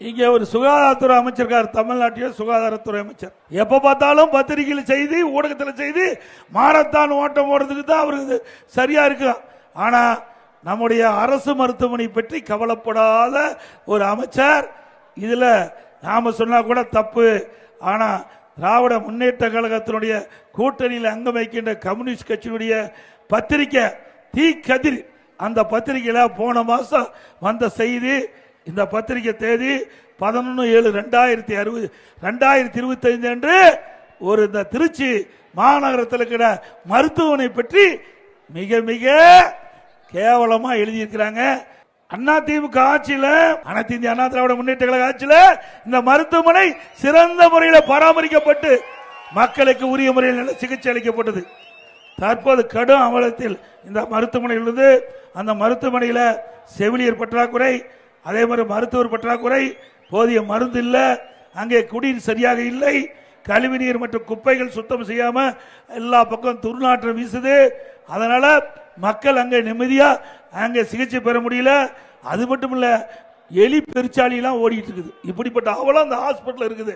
இங்க ஒரு சுகாதாரத்துறை அமைச்சர் இருக்கார், தமிழ்நாட்டில் சுகாதாரத்துறை அமைச்சர். எப்ப பார்த்தாலும் பத்திரிகையில் செய்தி, ஊடகத்தில் செய்தி, மாரத்தான் ஓட்டம் ஓடுறதுக்கு தான் அவருக்கு சரியா இருக்கு. ஆனா நம்முடைய அரசு மருத்துவமனை பற்றி கவலைப்படாத ஒரு அமைச்சர். இதுல நாம சொன்னா கூட தப்பு. ஆனா திராவிட முன்னேற்ற கழகத்தினுடைய கூட்டணியில் அங்கம் வைக்கின்ற கம்யூனிஸ்ட் கட்சியினுடைய பத்திரிகை தீ கதிர், அந்த பத்திரிகையில போன மாசம் வந்த செய்தி, இந்த பத்திரிகை தேதி 11/7/2025 அன்று ஒரு இந்த திருச்சி மாநகரத்தில் இருக்கிற மருத்துவமனை பற்றி மிக மிக கேவலமா எழுதியிருக்கிறாங்க. அதிமுக ஆட்சியில், அனைத்து இந்திய அண்ணா திராவிட முன்னேற்ற கழக ஆட்சியில் இந்த மருத்துவமனை சிறந்த முறையில் பராமரிக்கப்பட்டு மக்களுக்கு உரிய முறையில் சிகிச்சை அளிக்கப்பட்டது. தற்போது கடும் அவலத்தில் இந்த மருத்துவமனை உள்ளது. அந்த மருத்துவமனையில் செவிலியர் பற்றாக்குறை, அதே மாதிரி மருத்துவர் பற்றாக்குறை, போதிய மருந்து இல்லை, அங்கே குடிநீர் சரியாக இல்லை, கழிவுநீர் மற்றும் குப்பைகள் சுத்தம் செய்யாம எல்லா பக்கம் துர்நாற்றம் வீசுது. அதனால மக்கள் அங்கே நிம்மதியா அங்கே சிகிச்சை பெற முடியல. அது மட்டும் இல்ல, எலி பெருச்சாலி எல்லாம் ஓடிட்டு இருக்குது. இப்படிப்பட்ட அவலம் அந்த ஹாஸ்பிட்டல் இருக்குது.